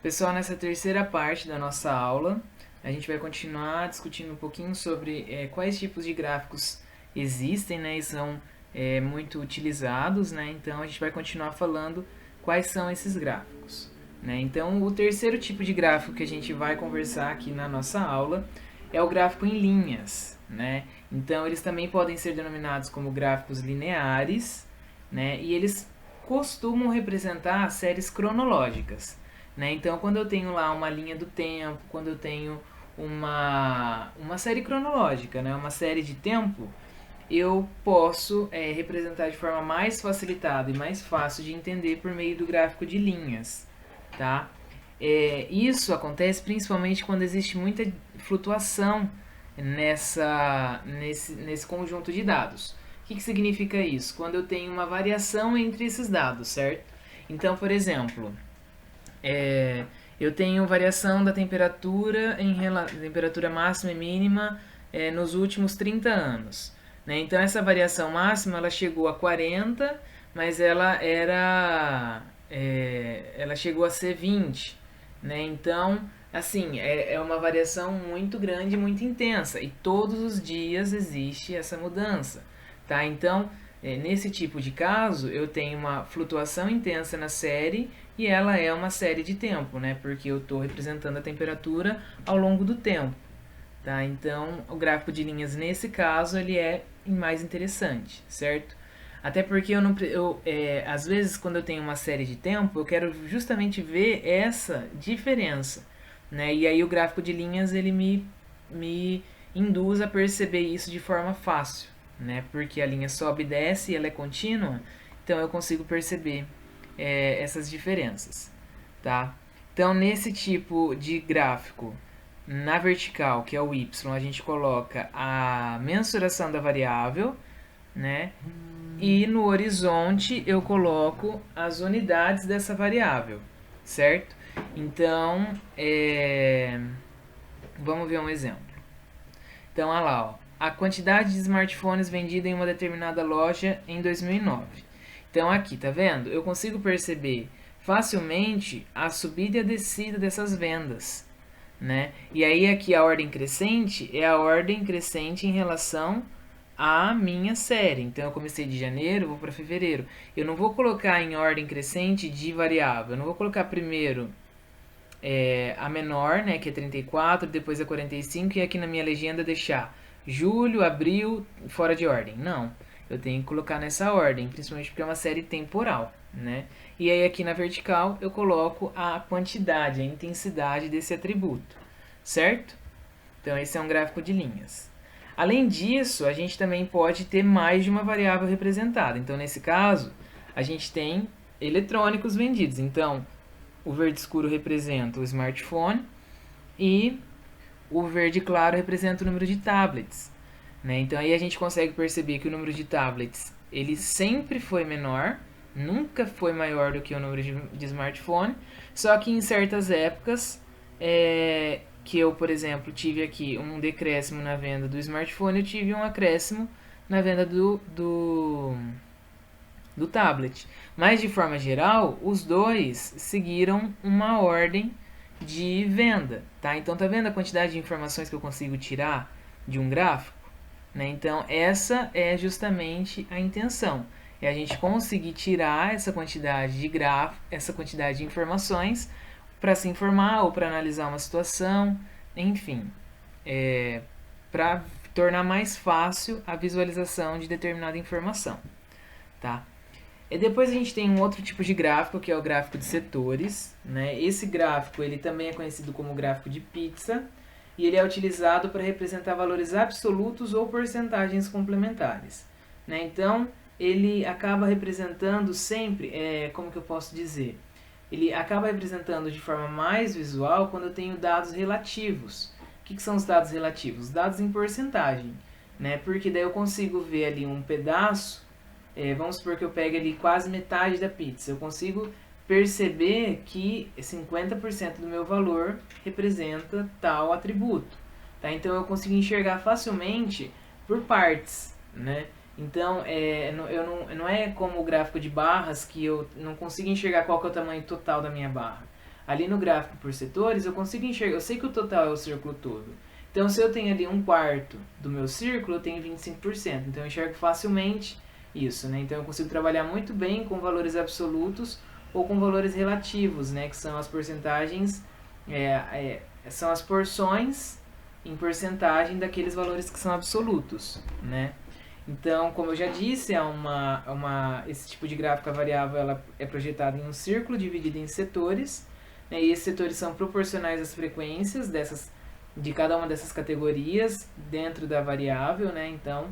Pessoal, nessa terceira parte da nossa aula, a gente vai continuar discutindo um pouquinho sobre quais tipos de gráficos existem, né, e são muito utilizados, né, então a gente vai continuar falando quais são esses gráficos. Né? Então, o terceiro tipo de gráfico que a gente vai conversar aqui na nossa aula é o gráfico em linhas. Né? Então, eles também podem ser denominados como gráficos lineares, né, e eles costumam representar séries cronológicas. Né? Então, quando eu tenho lá uma linha do tempo, quando eu tenho uma série cronológica, né? Uma série de tempo, eu posso representar de forma mais facilitada e mais fácil de entender por meio do gráfico de linhas. Tá? Isso acontece principalmente quando existe muita flutuação nesse conjunto de dados. O que significa isso? Quando eu tenho uma variação entre esses dados, certo? Então, por exemplo, é, eu tenho variação da temperatura temperatura máxima e mínima nos últimos 30 anos. Né? Então essa variação máxima ela chegou a 40, mas ela chegou a ser 20. Né? Então, assim, é uma variação muito grande, muito intensa. E todos os dias existe essa mudança. Tá? Então, nesse tipo de caso, eu tenho uma flutuação intensa na série e ela é uma série de tempo, né? Porque eu estou representando a temperatura ao longo do tempo. Tá? Então, o gráfico de linhas, nesse caso, ele é mais interessante, certo? Até porque eu não, às vezes, quando eu tenho uma série de tempo, eu quero justamente ver essa diferença. Né? E aí o gráfico de linhas ele me induz a perceber isso de forma fácil. Né? Porque a linha sobe e desce e ela é contínua, então eu consigo perceber essas diferenças. Tá? Então, nesse tipo de gráfico, na vertical, que é o y, a gente coloca a mensuração da variável, né? E no horizonte eu coloco as unidades dessa variável, certo? Então, vamos ver um exemplo. Então, olha lá, ó, a quantidade de smartphones vendida em uma determinada loja em 2009. Então, aqui, tá vendo? Eu consigo perceber facilmente a subida e a descida dessas vendas. Né? E aí aqui a ordem crescente é a ordem crescente em relação à minha série. Então eu comecei de janeiro, vou para fevereiro. Eu não vou colocar em ordem crescente de variável. Eu não vou colocar primeiro a menor, né, que é 34, depois a 45 e aqui na minha legenda deixar julho, abril, fora de ordem. Não, eu tenho que colocar nessa ordem, principalmente porque é uma série temporal, né? E aí aqui na vertical eu coloco a quantidade, a intensidade desse atributo, certo? Então esse é um gráfico de linhas. Além disso, a gente também pode ter mais de uma variável representada. Então nesse caso, a gente tem eletrônicos vendidos. Então, o verde escuro representa o smartphone e o verde claro representa o número de tablets. Né? Então aí a gente consegue perceber que o número de tablets ele sempre foi menor, nunca foi maior do que o número de smartphone, só que em certas épocas que eu, por exemplo, tive aqui um decréscimo na venda do smartphone, eu tive um acréscimo na venda do tablet. Mas de forma geral, os dois seguiram uma ordem de venda, tá? Então tá vendo a quantidade de informações que eu consigo tirar de um gráfico? Né? Então essa é justamente a intenção, é a gente conseguir tirar essa quantidade de essa quantidade de informações para se informar ou para analisar uma situação, enfim, para tornar mais fácil a visualização de determinada informação, tá? E depois a gente tem um outro tipo de gráfico, que é o gráfico de setores. Né? Esse gráfico ele também é conhecido como gráfico de pizza, e ele é utilizado para representar valores absolutos ou porcentagens complementares. Né? Então, ele acaba representando sempre, como que eu posso dizer? Ele acaba representando de forma mais visual quando eu tenho dados relativos. O que são os dados relativos? Dados em porcentagem. Né? Porque daí eu consigo ver ali um pedaço. Vamos supor que eu pegue ali quase metade da pizza. Eu consigo perceber que 50% do meu valor representa tal atributo. Tá? Então eu consigo enxergar facilmente por partes. Né? Então não é como o gráfico de barras que eu não consigo enxergar qual que é o tamanho total da minha barra. ali no gráfico por setores, eu consigo enxergar, eu sei que o total é o círculo todo. Então, se eu tenho ali 1/4 do meu círculo, eu tenho 25%. Então, eu enxergo facilmente isso, né? Então, eu consigo trabalhar muito bem com valores absolutos ou com valores relativos, né? Que são as porcentagens, são as porções em porcentagem daqueles valores que são absolutos, né? Então, como eu já disse, esse tipo de gráfica variável ela é projetada em um círculo dividido em setores, né? E esses setores são proporcionais às frequências de cada uma dessas categorias dentro da variável, né? Então,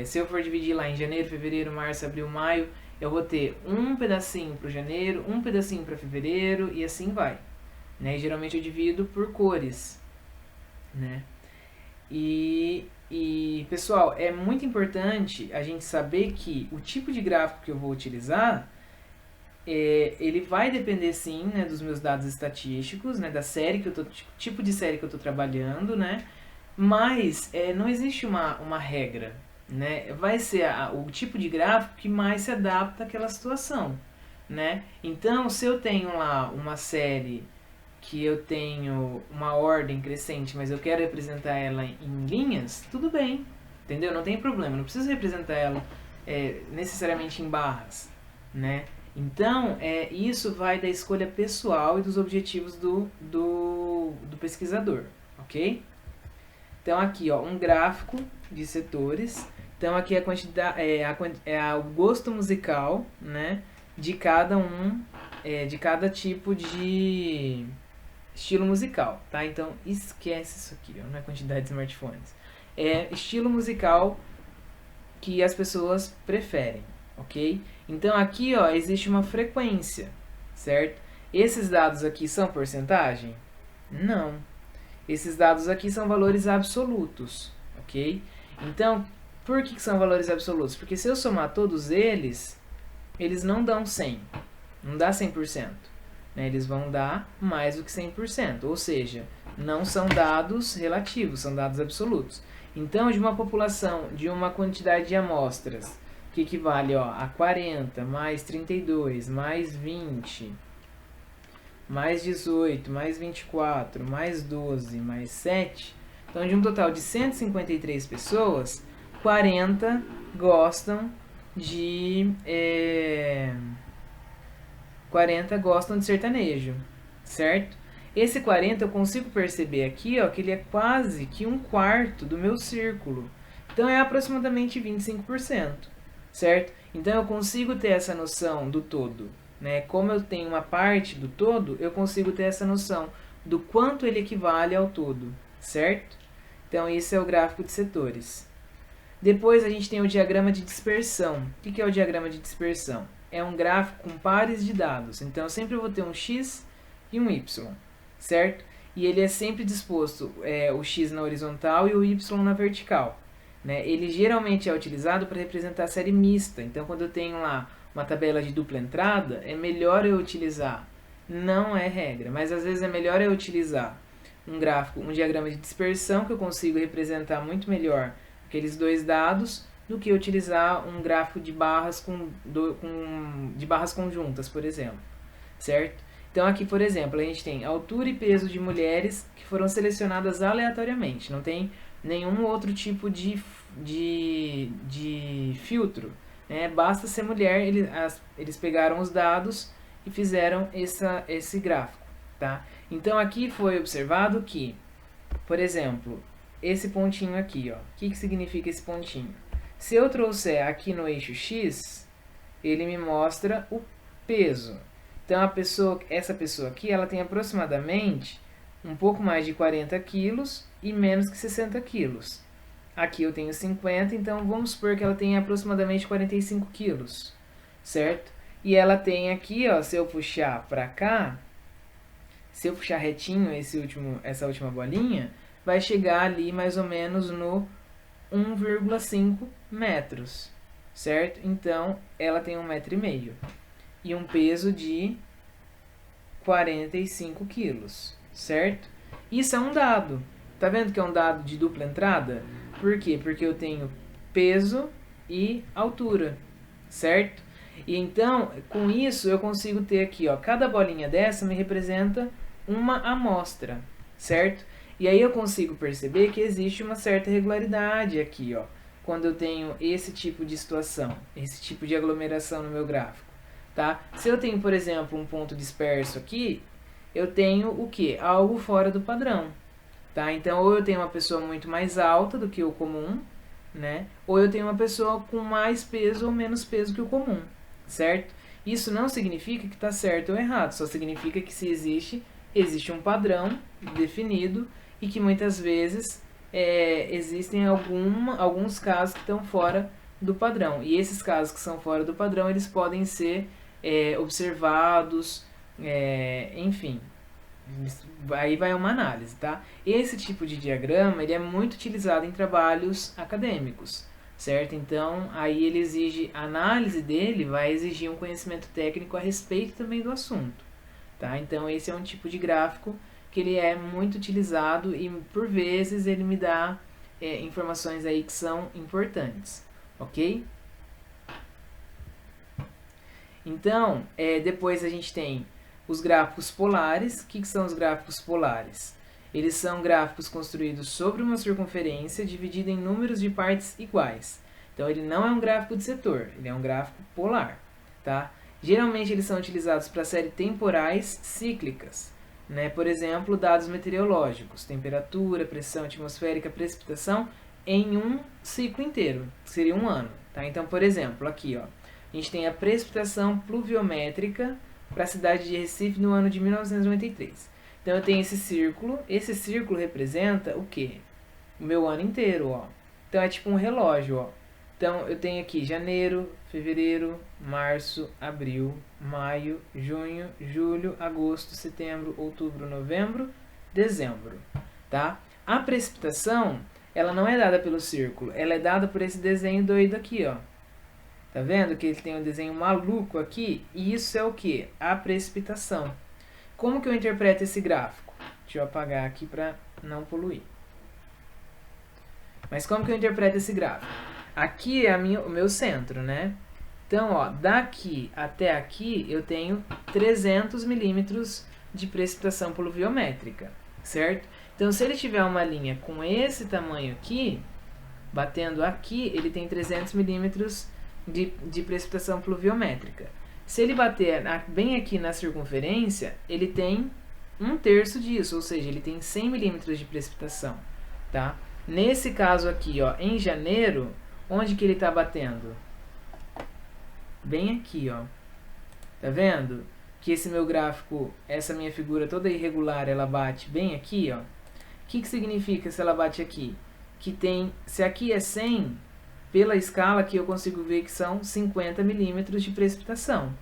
se eu for dividir lá em janeiro, fevereiro, março, abril, maio, eu vou ter um pedacinho para janeiro, um pedacinho para fevereiro e assim vai, né? E geralmente eu divido por cores, né? E pessoal, é muito importante a gente saber que o tipo de gráfico que eu vou utilizar, ele vai depender sim, né, dos meus dados estatísticos, né, da série que eu tô, tipo de série que eu estou trabalhando, né? Mas não existe uma regra, né? Vai ser o tipo de gráfico que mais se adapta àquela situação, né? Então, se eu tenho lá uma série que eu tenho uma ordem crescente, mas eu quero representar ela em linhas, tudo bem, entendeu? Não tem problema, não preciso representar ela necessariamente em barras, né? Então, isso vai da escolha pessoal e dos objetivos do pesquisador, ok? Então, aqui, ó, um gráfico de setores. Então, aqui a quantidade, o gosto musical, né, de cada de cada tipo de estilo musical, tá? Então, esquece isso aqui, ó, não é quantidade de smartphones. É estilo musical que as pessoas preferem, ok? Então, aqui, ó, existe uma frequência, certo? Esses dados aqui são porcentagem? Não. Esses dados aqui são valores absolutos, ok? Então, por que são valores absolutos? Porque se eu somar todos eles não dão 100, não dá 100%. Né? Eles vão dar mais do que 100%, ou seja, não são dados relativos, são dados absolutos. Então, de uma população, de uma quantidade de amostras, que equivale a 40, mais 32, mais 20, mais 18, mais 24, mais 12, mais 7. Então, de um total de 153 pessoas, 40 gostam de 40 gostam de sertanejo, certo? Esse 40 eu consigo perceber aqui, ó, que ele é quase que 1/4 do meu círculo. Então é aproximadamente 25%, certo? Então eu consigo ter essa noção do todo, né? Como eu tenho uma parte do todo, eu consigo ter essa noção do quanto ele equivale ao todo, certo? Então esse é o gráfico de setores. Depois a gente tem o diagrama de dispersão. O que é o diagrama de dispersão? É um gráfico com pares de dados. Então, eu sempre vou ter um X e um Y, certo? E ele é sempre disposto, o X na horizontal e o Y na vertical. Né? Ele geralmente é utilizado para representar a série mista. Então, quando eu tenho lá uma tabela de dupla entrada, é melhor eu utilizar. Não é regra, mas às vezes é melhor eu utilizar um gráfico, um diagrama de dispersão, que eu consigo representar muito melhor aqueles dois dados, do que utilizar um gráfico de barras de barras conjuntas, por exemplo, certo? Então aqui, por exemplo, a gente tem altura e peso de mulheres que foram selecionadas aleatoriamente, não tem nenhum outro tipo de filtro, né? Basta ser mulher, eles pegaram os dados e fizeram esse gráfico, tá? Então aqui foi observado que, por exemplo, esse pontinho aqui, ó, o que significa esse pontinho? Se eu trouxer aqui no eixo X, ele me mostra o peso. Então, essa pessoa aqui, ela tem aproximadamente um pouco mais de 40 quilos e menos que 60 quilos. Aqui eu tenho 50, então vamos supor que ela tem aproximadamente 45 quilos, certo? E ela tem aqui, ó, se eu puxar para cá, se eu puxar retinho essa última bolinha, vai chegar ali mais ou menos no 1,5 metros, certo? Então, ela tem 1,5 m e um peso de 45 quilos, certo? Isso é um dado. Tá vendo que é um dado de dupla entrada? Por quê? Porque eu tenho peso e altura, certo? E então, com isso, eu consigo ter aqui, ó, cada bolinha dessa me representa uma amostra, certo? E aí eu consigo perceber que existe uma certa regularidade aqui, ó, quando eu tenho esse tipo de situação, esse tipo de aglomeração no meu gráfico, tá? Se eu tenho, por exemplo, um ponto disperso aqui, eu tenho o quê? Algo fora do padrão, tá? Então, ou eu tenho uma pessoa muito mais alta do que o comum, né? Ou eu tenho uma pessoa com mais peso ou menos peso que o comum, certo? Isso não significa que está certo ou errado, só significa que se existe um padrão definido e que muitas vezes existem alguns casos que estão fora do padrão. E esses casos que são fora do padrão, eles podem ser observados, enfim. Aí vai uma análise, tá? Esse tipo de diagrama, ele é muito utilizado em trabalhos acadêmicos, certo? Então, aí ele exige, a análise dele vai exigir um conhecimento técnico a respeito também do assunto, tá? Então, esse é um tipo de gráfico que ele é muito utilizado e, por vezes, ele me dá informações aí que são importantes, ok? Então, depois a gente tem os gráficos polares. O que são os gráficos polares? Eles são gráficos construídos sobre uma circunferência dividida em números de partes iguais. Então, ele não é um gráfico de setor, ele é um gráfico polar, tá? Geralmente, eles são utilizados para séries temporais cíclicas, né? Por exemplo, dados meteorológicos, temperatura, pressão atmosférica, precipitação, em um ciclo inteiro, que seria um ano, tá? Então, por exemplo, aqui, ó, a gente tem a precipitação pluviométrica para a cidade de Recife no ano de 1993. Então eu tenho esse círculo representa o quê? O meu ano inteiro, ó. Então é tipo um relógio, ó. Então eu tenho aqui janeiro, fevereiro, março, abril, maio, junho, julho, agosto, setembro, outubro, novembro, dezembro, tá? A precipitação, ela não é dada pelo círculo, ela é dada por esse desenho doido aqui, ó. Tá vendo que ele tem um desenho maluco aqui? E isso é o que? A precipitação. Como que eu interpreto esse gráfico? Deixa eu apagar aqui para não poluir. Mas como que eu interpreto esse gráfico? Aqui é o meu centro, né? Então, ó, daqui até aqui eu tenho 300 milímetros de precipitação pluviométrica, certo? Então, se ele tiver uma linha com esse tamanho aqui, batendo aqui, ele tem 300 milímetros de precipitação pluviométrica. Se ele bater bem aqui na circunferência, ele tem 1/3 disso, ou seja, ele tem 100 milímetros de precipitação, tá? Nesse caso aqui, ó, em janeiro, onde que ele está batendo? Bem aqui, ó. Tá vendo? Que esse meu gráfico, essa minha figura toda irregular, ela bate bem aqui, ó. O que significa se ela bate aqui? Que tem, se aqui é 100, pela escala aqui eu consigo ver que são 50 milímetros de precipitação,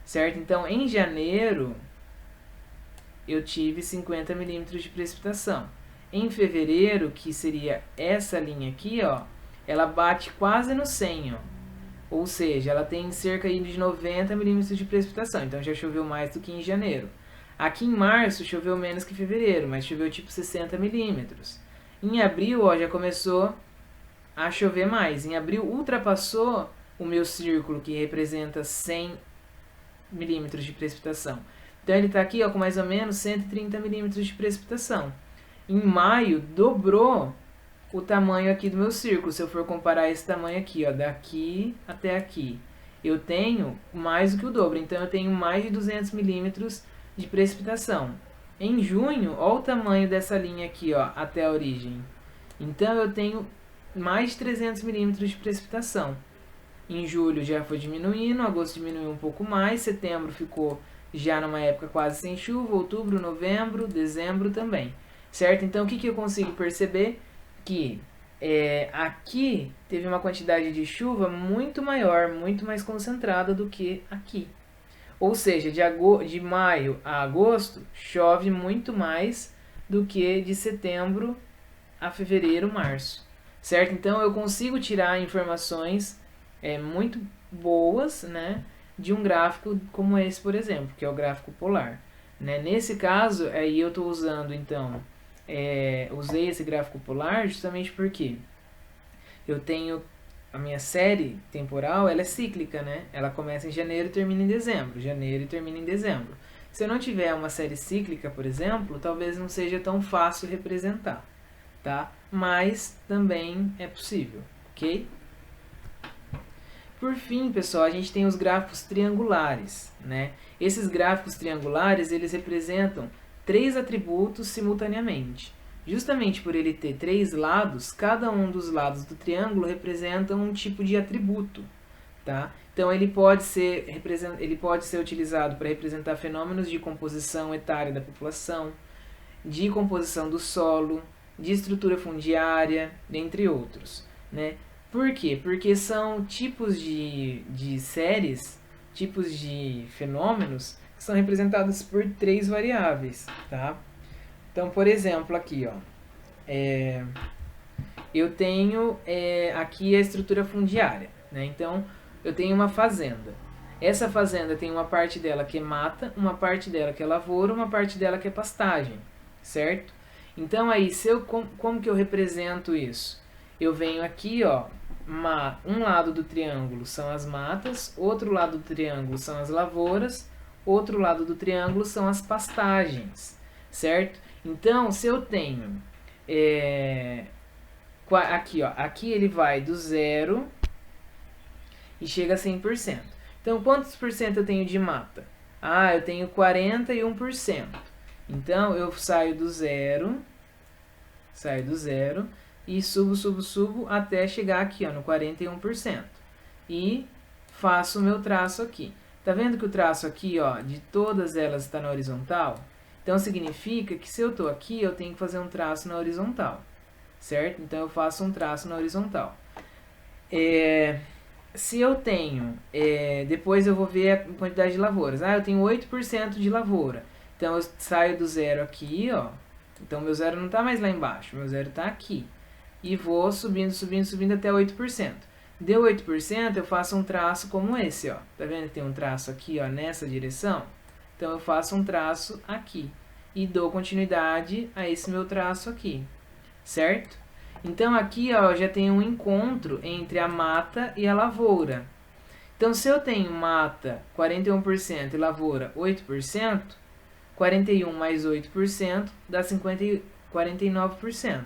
certo? Então, em janeiro, eu tive 50 milímetros de precipitação. Em fevereiro, que seria essa linha aqui, ó, ela bate quase no 100, ó. Ou seja, ela tem cerca de 90 milímetros de precipitação. Então, já choveu mais do que em janeiro. Aqui em março, choveu menos que em fevereiro, mas choveu tipo 60 milímetros. Em abril, ó, já começou a chover mais. Em abril, ultrapassou o meu círculo, que representa 100 milímetros de precipitação. Então, ele está aqui, ó, com mais ou menos 130 milímetros de precipitação. Em maio, dobrou o tamanho aqui do meu círculo. Se eu for comparar esse tamanho aqui, ó, daqui até aqui, eu tenho mais do que o dobro. Então, eu tenho mais de 200 milímetros de precipitação. Em junho, ó o tamanho dessa linha aqui, ó, até a origem. Então, eu tenho mais de 300 milímetros de precipitação. Em julho já foi diminuindo, agosto diminuiu um pouco mais, setembro ficou já numa época quase sem chuva, outubro, novembro, dezembro também, certo? Então, o que eu consigo perceber? Que aqui teve uma quantidade de chuva muito maior, muito mais concentrada do que aqui. Ou seja, de maio a agosto, chove muito mais do que de setembro a fevereiro, março, certo? Então, eu consigo tirar informações muito boas, né, de um gráfico como esse, por exemplo, que é o gráfico polar, né? Nesse caso, aí eu estou usando, então, usei esse gráfico polar justamente porque eu tenho a minha série temporal, ela é cíclica, né? Ela começa em janeiro e termina em dezembro. Janeiro e termina em dezembro. Se eu não tiver uma série cíclica, por exemplo, talvez não seja tão fácil representar, tá? Mas também é possível, ok? Por fim, pessoal, a gente tem os gráficos triangulares, né? Esses gráficos triangulares, eles representam 3 atributos simultaneamente. Justamente por ele ter 3 lados, cada um dos lados do triângulo representa um tipo de atributo, tá? Então ele pode ser utilizado para representar fenômenos de composição etária da população, de composição do solo, de estrutura fundiária, entre outros, né? Por quê? Porque são tipos de séries, tipos de fenômenos que são representados por 3 variáveis, tá? Então, por exemplo, aqui, ó, eu tenho aqui a estrutura fundiária, né? Então, eu tenho uma fazenda. Essa fazenda tem uma parte dela que é mata, uma parte dela que é lavoura, uma parte dela que é pastagem, certo? Então, aí, como que eu represento isso? Eu venho aqui, ó, um lado do triângulo são as matas, outro lado do triângulo são as lavouras, outro lado do triângulo são as pastagens, certo? Então, se eu tenho aqui, ó, aqui ele vai do 0 e chega a 100%. Então, quantos por cento eu tenho de mata? Ah, eu tenho 41%. Então, eu saio do zero e subo até chegar aqui, ó, no 41%. E faço o meu traço aqui. Tá vendo que o traço aqui, ó, de todas elas está na horizontal? Então, significa que se eu estou aqui, eu tenho que fazer um traço na horizontal, certo? Então, eu faço um traço na horizontal. Se eu tenho, depois eu vou ver a quantidade de lavouras. Ah, eu tenho 8% de lavoura. Então, eu saio do zero aqui, ó. Então, meu zero não está mais lá embaixo, meu zero está aqui. E vou subindo até 8%. Deu 8%, eu faço um traço como esse, ó. Tá vendo que tem um traço aqui, ó, nessa direção? Então, eu faço um traço aqui. E dou continuidade a esse meu traço aqui, certo? Então, aqui, ó, eu já tenho um encontro entre a mata e a lavoura. Então, se eu tenho mata 41% e lavoura 8%, 41 mais 8% dá 49%.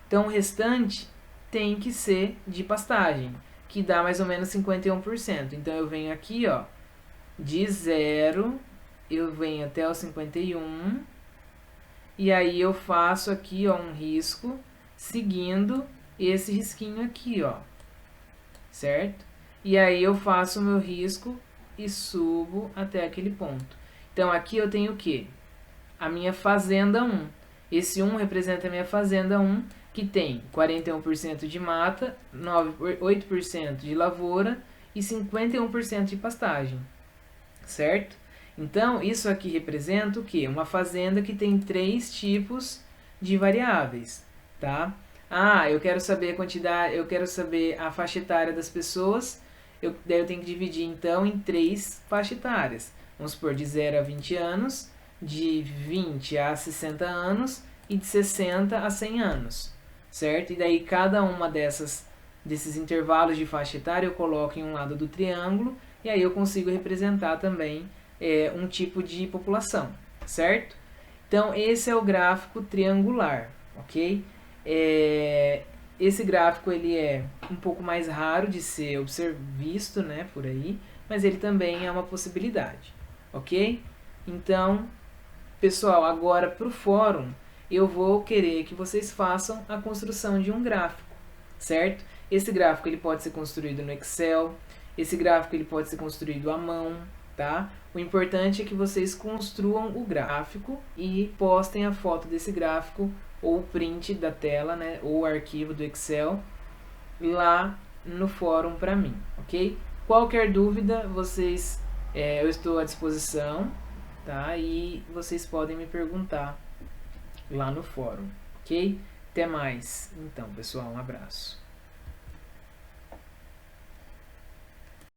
Então, o restante tem que ser de pastagem, que dá mais ou menos 51%. Então, eu venho aqui, ó, de 0, eu venho até o 51, e aí eu faço aqui, ó, um risco, seguindo esse risquinho aqui, ó, certo? E aí eu faço o meu risco e subo até aquele ponto. Então, aqui eu tenho o quê? A minha fazenda 1. Esse 1 representa a minha fazenda 1, que tem 41% de mata, 8% de lavoura e 51% de pastagem, certo? Então, isso aqui representa o quê? Uma fazenda que tem 3 tipos de variáveis, tá? Ah, eu quero saber a quantidade, eu quero saber a faixa etária das pessoas, daí eu tenho que dividir, então, em 3 faixas etárias. Vamos supor, de 0 a 20 anos, de 20 a 60 anos e de 60 a 100 anos, certo? E daí cada uma desses intervalos de faixa etária eu coloco em um lado do triângulo e aí eu consigo representar também um tipo de população, certo? Então, esse é o gráfico triangular, ok? Esse gráfico ele é um pouco mais raro de ser visto, né, por aí, mas ele também é uma possibilidade, ok? Então, pessoal, agora para o fórum, eu vou querer que vocês façam a construção de um gráfico, certo? Esse gráfico ele pode ser construído no Excel, esse gráfico ele pode ser construído à mão, tá? O importante é que vocês construam o gráfico e postem a foto desse gráfico ou o print da tela, né, ou o arquivo do Excel lá no fórum para mim, ok? Qualquer dúvida, eu estou à disposição, tá? E vocês podem me perguntar lá no fórum, ok? Até mais. Então, pessoal, um abraço.